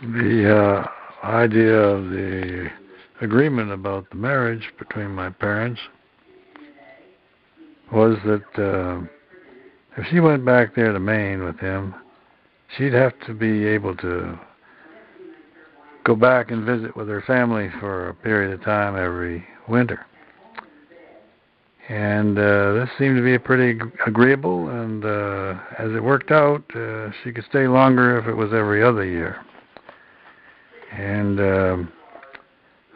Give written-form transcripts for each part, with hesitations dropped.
The idea of the agreement about the marriage between my parents was that if she went back there to Maine with him, she'd have to be able to go back and visit with her family for a period of time every winter. And this seemed to be pretty agreeable, and as it worked out, she could stay longer if it was every other year. And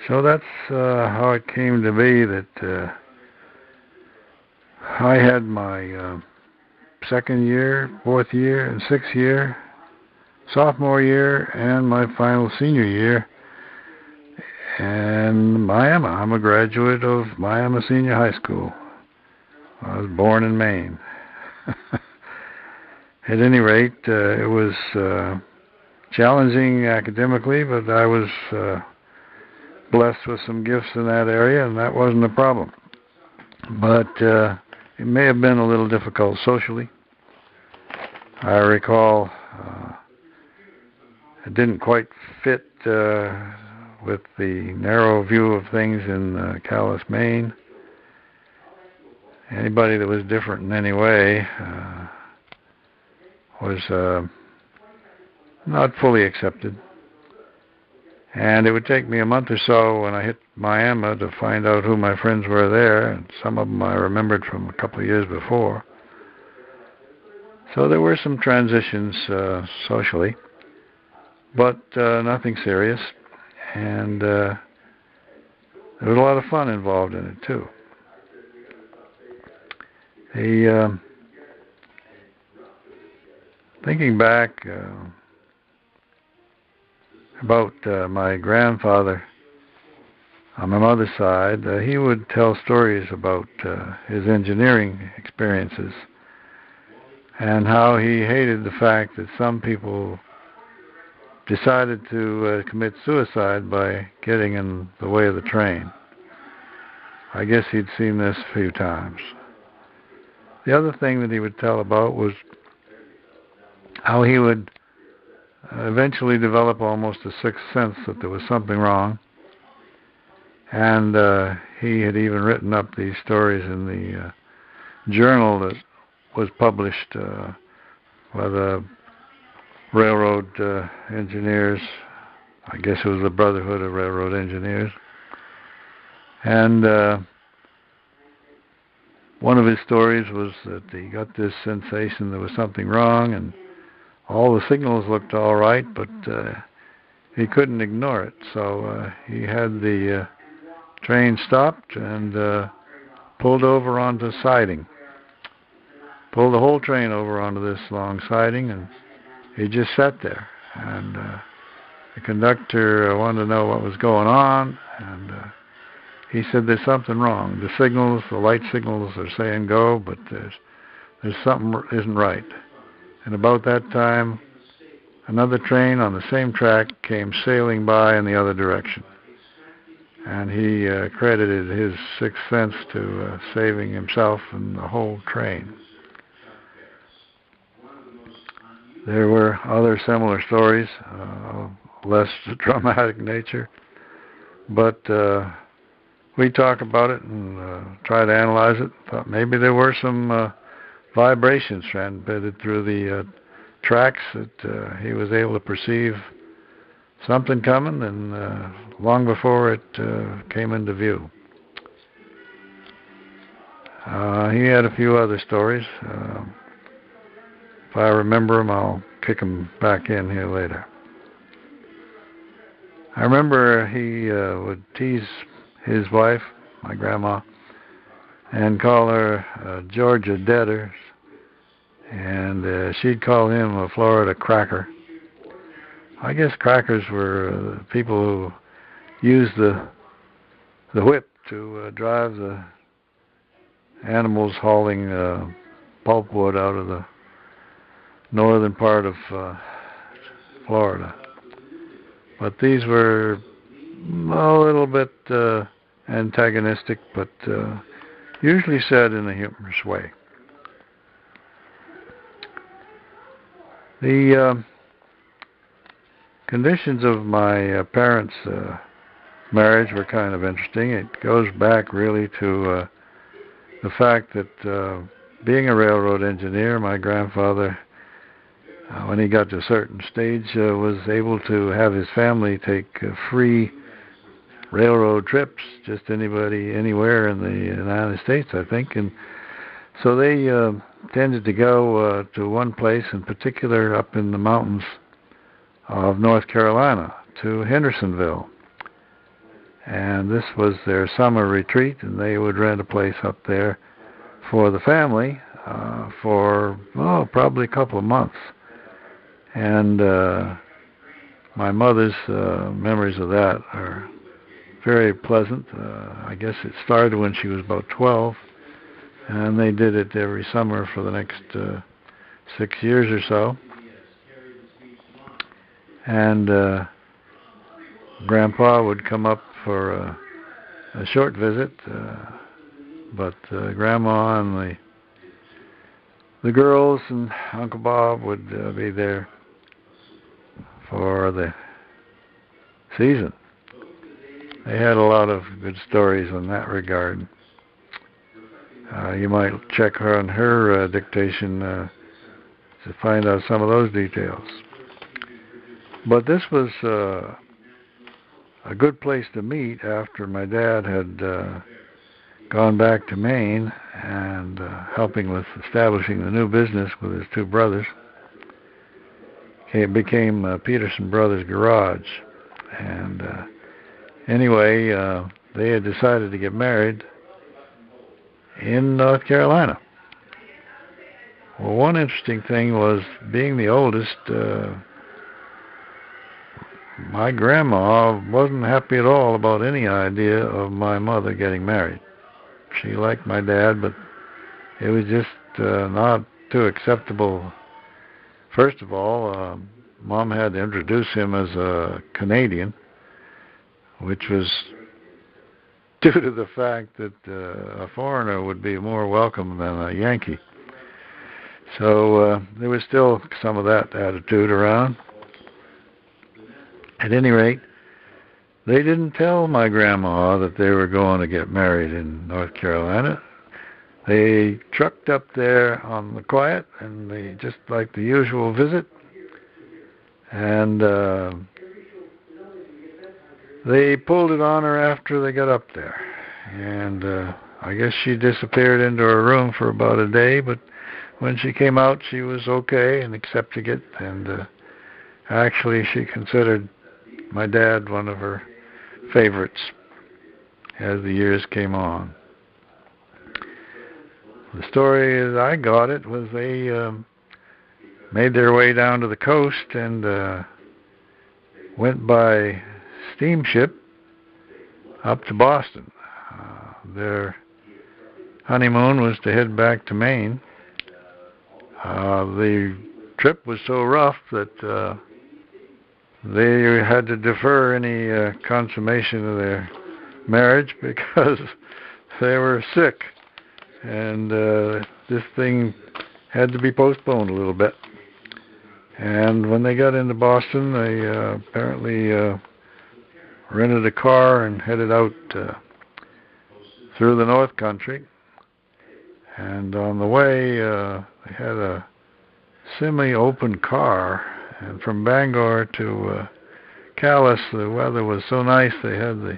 so that's how it came to be that I had my second year, fourth year, and sixth year, sophomore year, and my final senior year in Miami. I'm a graduate of Miami Senior High School. I was born in Maine. At any rate, it was challenging academically, but I was blessed with some gifts in that area, and that wasn't a problem. But it may have been a little difficult socially. I recall it didn't quite fit with the narrow view of things in Calais, Maine. Anybody that was different in any way was not fully accepted. And it would take me a month or so when I hit Miami to find out who my friends were there, and some of them I remembered from a couple of years before. So there were some transitions socially, but nothing serious, and there was a lot of fun involved in it too. Thinking back about my grandfather on my mother's side, he would tell stories about his engineering experiences and how he hated the fact that some people decided to commit suicide by getting in the way of the train. I guess he'd seen this a few times. The other thing that he would tell about was how he would eventually develop almost a sixth sense that there was something wrong. And he had even written up these stories in the journal that was published by the railroad engineers. I guess it was the Brotherhood of Railroad Engineers. And one of his stories was that he got this sensation there was something wrong, and all the signals looked all right, but he couldn't ignore it. So he had the train stopped and pulled over onto siding. Pulled the whole train over onto this long siding, and he just sat there. And the conductor wanted to know what was going on, and he said, "There's something wrong. The signals, the light signals are saying go, but there's something isn't right." And about that time, another train on the same track came sailing by in the other direction. And he credited his sixth sense to saving himself and the whole train. There were other similar stories, less dramatic nature, but we talked about it and tried to analyze it. Thought maybe there were some vibrations transmitted through the tracks that he was able to perceive something coming, and long before it came into view. He had a few other stories. If I remember them, I'll kick them back in here later. I remember he would tease his wife, my grandma, and call her Georgia Deaders, and she'd call him a Florida Cracker. I guess crackers were people who used the whip to drive the animals hauling pulpwood out of the northern part of Florida. But these were a little bit antagonistic, but usually said in a humorous way. The conditions of my parents' marriage were kind of interesting. It goes back really to the fact that being a railroad engineer, my grandfather, when he got to a certain stage, was able to have his family take free railroad trips, just anybody, anywhere in the United States, I think. And so they tended to go to one place in particular up in the mountains of North Carolina, to Hendersonville. And this was their summer retreat, and they would rent a place up there for the family for, probably a couple of months. And my mother's memories of that are very pleasant. I guess it started when she was about 12, and they did it every summer for the next 6 years or so. And Grandpa would come up for a short visit, but Grandma and the girls and Uncle Bob would be there for the season. They had a lot of good stories in that regard. You might check her on her dictation to find out some of those details. But this was a good place to meet after my dad had gone back to Maine and helping with establishing the new business with his two brothers. It became Peterson Brothers Garage. And anyway, they had decided to get married in North Carolina. Well, one interesting thing was, being the oldest, my grandma wasn't happy at all about any idea of my mother getting married. She liked my dad, but it was just not too acceptable. First of all, Mom had to introduce him as a Canadian, which was due to the fact that a foreigner would be more welcome than a Yankee. So there was still some of that attitude around. At any rate, they didn't tell my grandma that they were going to get married in North Carolina. They trucked up there on the quiet, and they just like the usual visit. And they pulled it on her after they got up there. And I guess she disappeared into her room for about a day, but when she came out, she was okay and accepting it. And actually, she considered my dad one of her favorites as the years came on. The story as I got it was they made their way down to the coast and went by steamship up to Boston. Their honeymoon was to head back to Maine. The trip was so rough that they had to defer any consummation of their marriage because they were sick, and this thing had to be postponed a little bit. And when they got into Boston, they apparently rented a car and headed out through the North Country. And on the way, they had a semi-open car. And from Bangor to Calais, the weather was so nice, they had the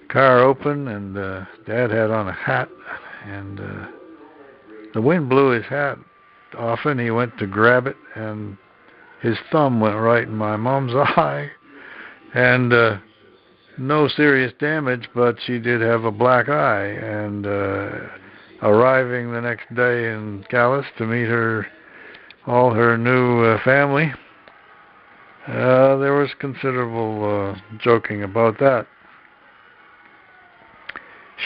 car open, and Dad had on a hat, and the wind blew his hat off, and he went to grab it, and his thumb went right in my Mom's eye, and no serious damage, but she did have a black eye. And arriving the next day in Calais to meet all her new family, there was considerable joking about that.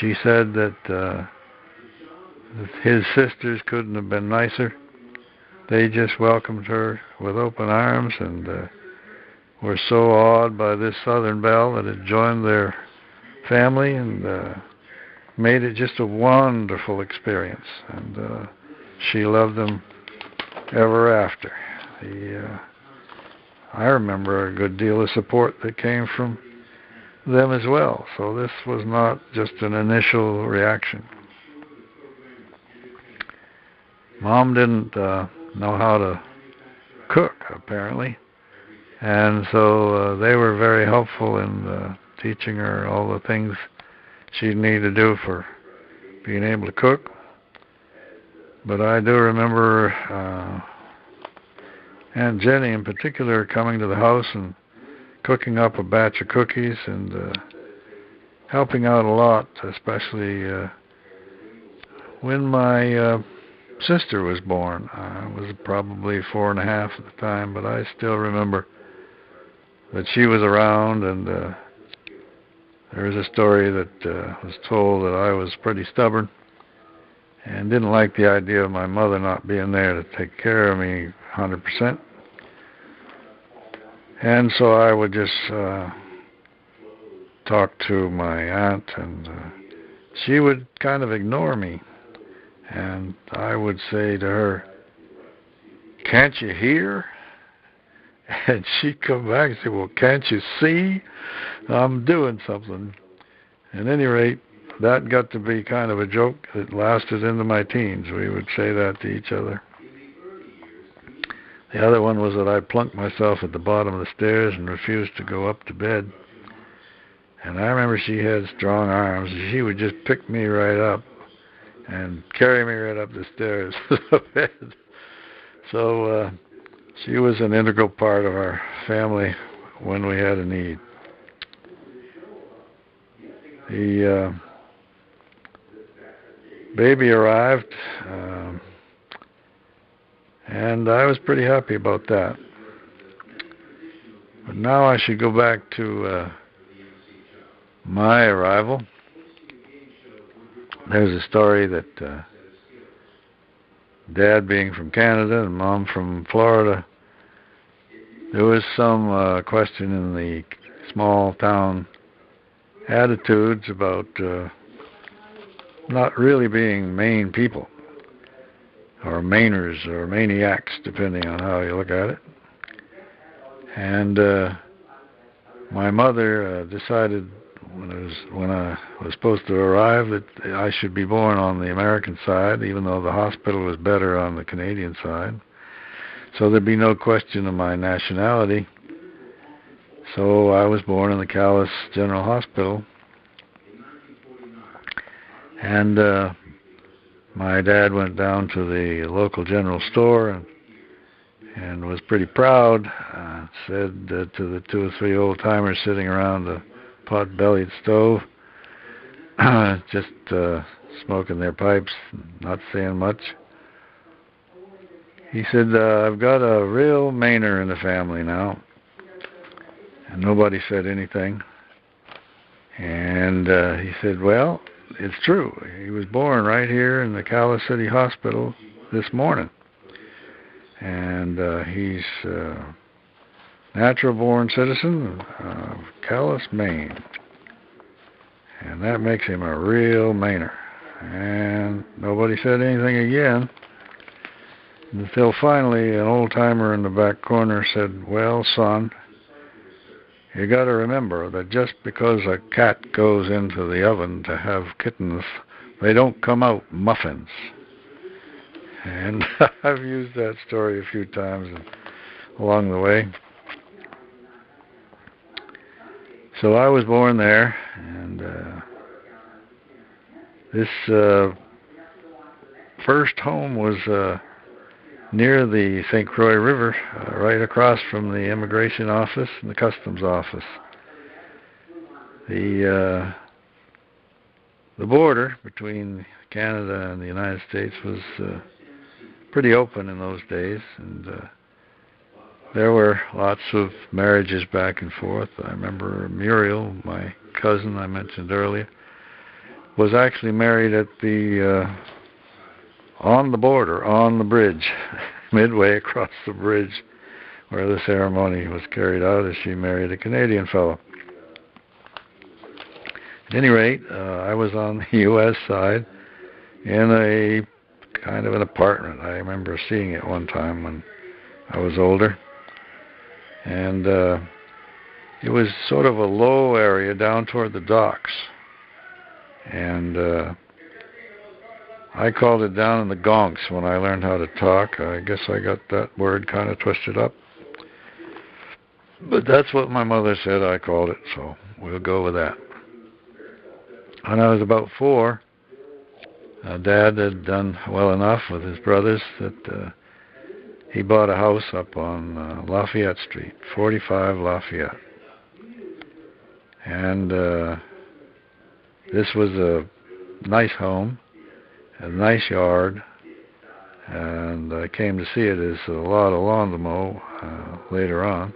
She said that his sisters couldn't have been nicer. They just welcomed her with open arms and were so awed by this Southern belle that had joined their family and made it just a wonderful experience. And she loved them ever after. I remember a good deal of support that came from them as well. So this was not just an initial reaction. Mom didn't know how to cook, apparently, and so they were very helpful in teaching her all the things she'd need to do for being able to cook. But I do remember Aunt Jenny in particular coming to the house and cooking up a batch of cookies and helping out a lot, especially when my sister was born. I was probably 4 and a half at the time, but I still remember that she was around, and there was a story that was told that I was pretty stubborn and didn't like the idea of my mother not being there to take care of me 100%. And so I would just talk to my aunt, and she would kind of ignore me. And I would say to her, "Can't you hear?" And she'd come back and say, "Well, can't you see? I'm doing something." At any rate, that got to be kind of a joke that lasted into my teens. We would say that to each other. The other one was that I plunked myself at the bottom of the stairs and refused to go up to bed. And I remember she had strong arms, and she would just pick me right up and carry me right up the stairs to the bed. So she was an integral part of our family when we had a need. The baby arrived, and I was pretty happy about that. But now I should go back to my arrival. There's a story that Dad being from Canada and Mom from Florida, there was some question in the small town attitudes about not really being Maine people, or Mainers, or maniacs, depending on how you look at it. And my mother decided when I was supposed to arrive that I should be born on the American side, even though the hospital was better on the Canadian side. So there'd be no question of my nationality. So I was born in the Calais General Hospital. And my dad went down to the local general store and was pretty proud. Said to the 2 or 3 old-timers sitting around the pot-bellied stove, just smoking their pipes, not saying much. He said, "I've got a real Mainer in the family now." And nobody said anything. And he said, "Well, it's true. He was born right here in the Calais City Hospital this morning. And he's a natural-born citizen of Calais, Maine. And that makes him a real Mainer." And nobody said anything again until finally an old-timer in the back corner said, "Well, son, you got to remember that just because a cat goes into the oven to have kittens, they don't come out muffins." And I've used that story a few times along the way. So I was born there, and this first home was near the St. Croix River, right across from the immigration office and the customs office. The border between Canada and the United States was pretty open in those days, and there were lots of marriages back and forth. I remember Muriel, my cousin I mentioned earlier, was actually married at the on the border, on the bridge, midway across the bridge where the ceremony was carried out, as she married a Canadian fellow. At any rate, I was on the U.S. side in a kind of an apartment. I remember seeing it one time when I was older. And it was sort of a low area down toward the docks. And I called it down in the gonks when I learned how to talk. I guess I got that word kind of twisted up. But that's what my mother said I called it, so we'll go with that. When I was about 4, Dad had done well enough with his brothers that he bought a house up on Lafayette Street, 45 Lafayette. And this was a nice home, a nice yard, and I came to see it as a lot of lawn to mow later on.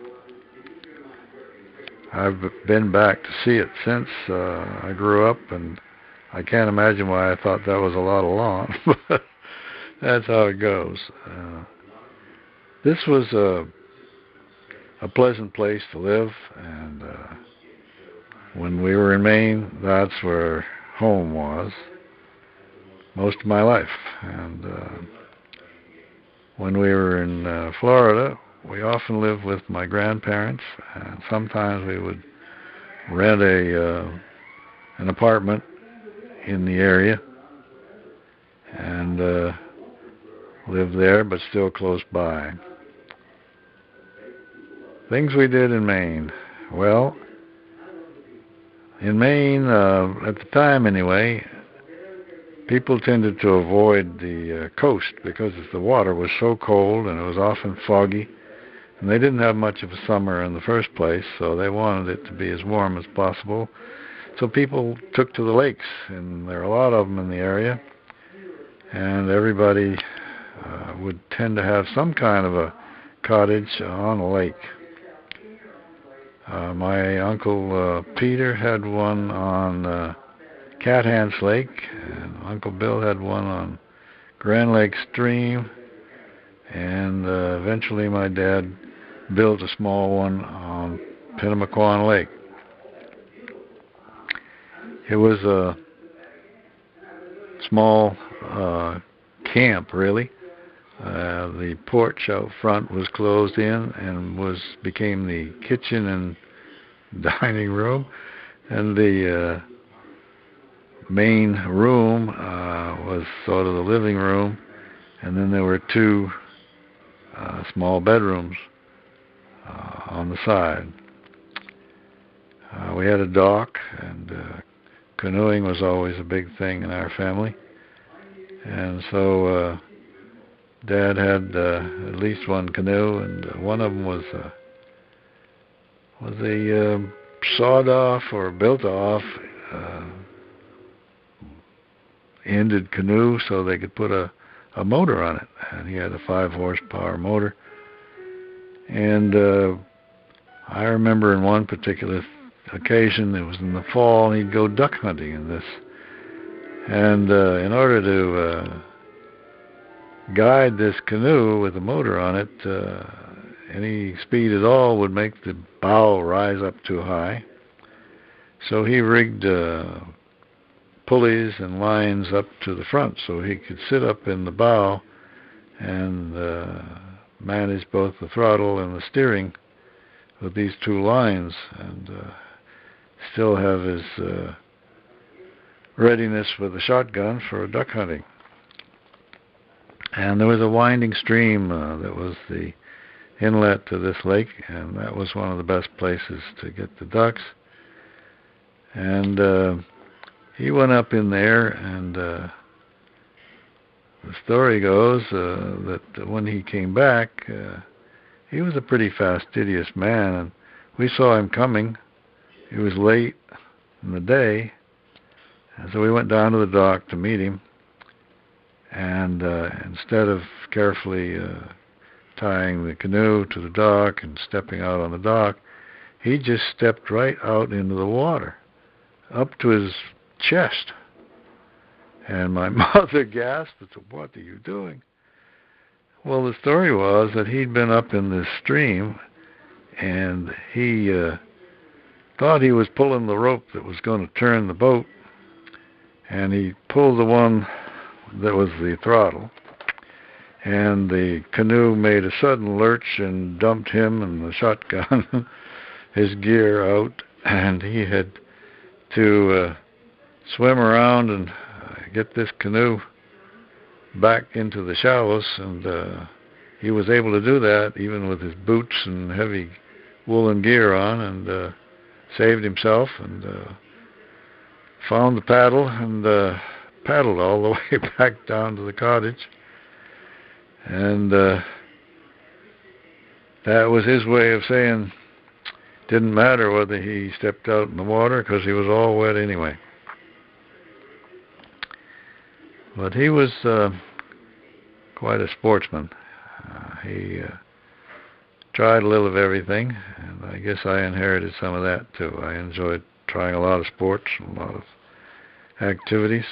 I've been back to see it since I grew up, and I can't imagine why I thought that was a lot of lawn, but that's how it goes. This was a pleasant place to live, and when we were in Maine, that's where home was most of my life. And when we were in Florida, we often lived with my grandparents, and sometimes we would rent an apartment in the area and live there, but still close by. Things we did in Maine. Well, in Maine, at the time anyway, people tended to avoid the coast because the water was so cold and it was often foggy. And they didn't have much of a summer in the first place, so they wanted it to be as warm as possible. So people took to the lakes, and there are a lot of them in the area. And everybody would tend to have some kind of a cottage on a lake. My uncle Peter had one on Cathans Lake, and Uncle Bill had one on Grand Lake Stream, and eventually my dad built a small one on Pinnamaquan Lake. It was a small camp, really. The porch out front was closed in and became the kitchen and dining room, and the main room was sort of the living room, and then there were 2 small bedrooms on the side. We had a dock, and canoeing was always a big thing in our family, and so Dad had at least one canoe, and one of them was a sawed-off or built-off ended canoe, so they could put a motor on it, and he had a 5-horsepower motor. And I remember in one particular occasion, it was in the fall, and he'd go duck hunting in this. And in order to guide this canoe with a motor on it, any speed at all would make the bow rise up too high. So he rigged pulleys and lines up to the front so he could sit up in the bow and manage both the throttle and the steering with these 2 lines, and still have his readiness with a shotgun for duck hunting. And there was a winding stream that was the inlet to this lake, and that was one of the best places to get the ducks. And he went up in there, and the story goes that when he came back, he was a pretty fastidious man, and we saw him coming. He was late in the day, and so we went down to the dock to meet him, and instead of carefully tying the canoe to the dock and stepping out on the dock, he just stepped right out into the water, up to his chest. And my mother gasped and said, "What are you doing?" Well, the story was that he'd been up in this stream, and he thought he was pulling the rope that was going to turn the boat, and he pulled the one that was the throttle, and the canoe made a sudden lurch and dumped him and the shotgun, his gear out, and he had to swim around and get this canoe back into the shallows, and he was able to do that even with his boots and heavy woolen gear on, and saved himself, and found the paddle, and paddled all the way back down to the cottage. And that was his way of saying it didn't matter whether he stepped out in the water, because he was all wet anyway. But he was quite a sportsman. He tried a little of everything, and I guess I inherited some of that too. I enjoyed trying a lot of sports and a lot of activities.